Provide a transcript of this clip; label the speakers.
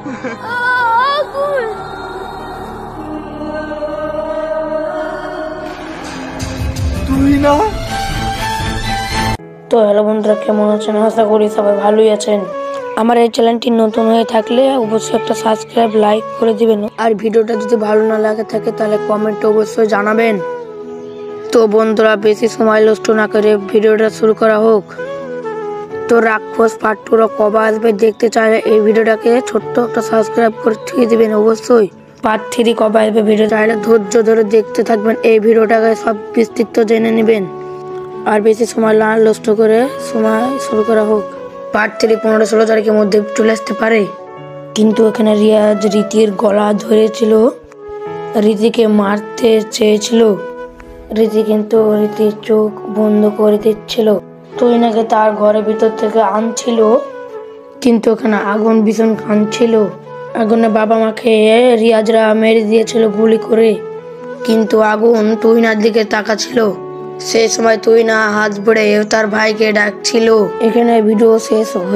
Speaker 1: তুই না?
Speaker 2: তো হ্যালো বন্ধুরা, কেমন আছেন? আশা করি সবাই ভালোই আছেন। আমার এই চ্যানেলটি নতুন হয়ে থাকলে অবশ্যই একটা সাবস্ক্রাইব লাইক করে দিবেন, আর ভিডিওটা যদি ভালো না লাগে থাকে তাহলে কমেন্টে অবশ্যই জানাবেন। তো বন্ধুরা, বেশি সময় নষ্ট না করে ভিডিওটা শুরু করা হোক। তো রাক্ষস পার্ট 2 কবে আসবে দেখতে চাইলে এই ভিডিওটাকে ছোট্ট একটা সাবস্ক্রাইব করে ঠিক দিবেন অবশ্যই। পার্ট 3 কবে আসবে ভিডিও চাইলে ধৈর্য ধরে দেখতে থাকবেন, এই ভিডিওটাকে সব বিস্তৃত জেনে নেবেন। আর বেশি সময় না নষ্ট করে সময় শুরু করা হোক। পার্ট 3 15-16 তারিখের মধ্যে চলে আসতে পারে। কিন্তু এখানে রিয়াজ রীতির গলা ধরেছিল, রীতিকে মারতে চেয়েছিল। রীতি কিন্তু রীতির চোখ বন্ধ করে দিচ্ছিল। তুহিনাকে তার ঘরের ভিতর থেকে আনছিল, কিন্তু ওখানে আগুন ভীষণ কাঁদছিল। আগুনে বাবা মাকে রিয়াজরা মেরে দিয়েছিল গুলি করে, কিন্তু আগুন তুহিনার দিকে তাকাচ্ছিল। সেই সময় তুহিনা হাত ভরে তার ভাইকে ডাকছিল। এখানে ভিডিও শেষ হয়ে